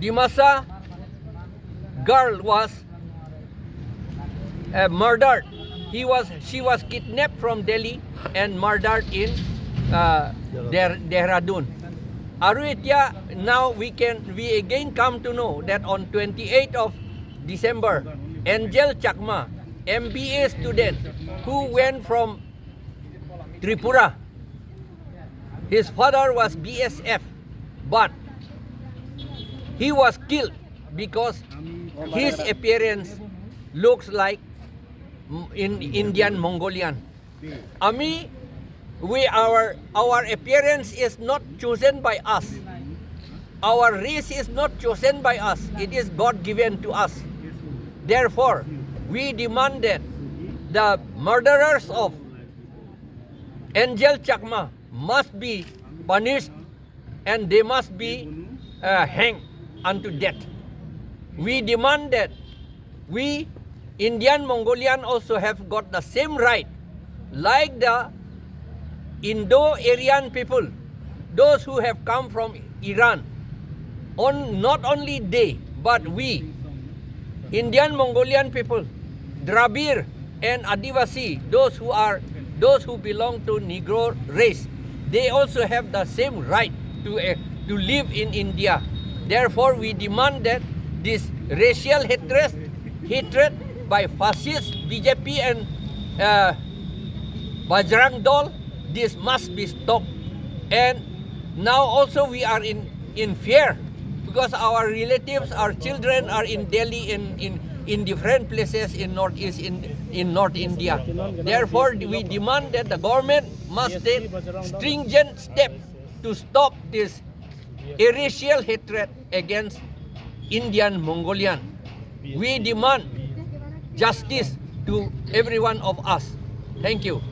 Dimasa girl was murdered. She was kidnapped from Delhi and murdered in Dehradun. Aruitya, now we again come to know that on 28th of December, Angel Chakma, MBA student who went from Tripura, his father was BSF, but he was killed because his appearance looks like in Indian Mongolian. Our appearance is not chosen by us. Our race is not chosen by us. It is God given to us. Therefore, we demand that the murderers of Angel Chakma must be punished and they must be hanged unto death. We demand that we Indian Mongolian also have got the same right like the Indo-Aryan people, those who have come from Iran. Not only they, but we, Indian Mongolian people, Drabir and Adivasi, those who belong to Negro race, they also have the same right to live in India. Therefore, we demand that this racial hatred by fascist BJP and Bajrang Dal, this must be stopped. And now also we are in fear because our relatives, our children are in Delhi, in different places in Northeast, in North India. Therefore, we demand that the government must take stringent steps to stop this racial hatred against Indian Mongolian. We demand justice to every one of us. Thank you.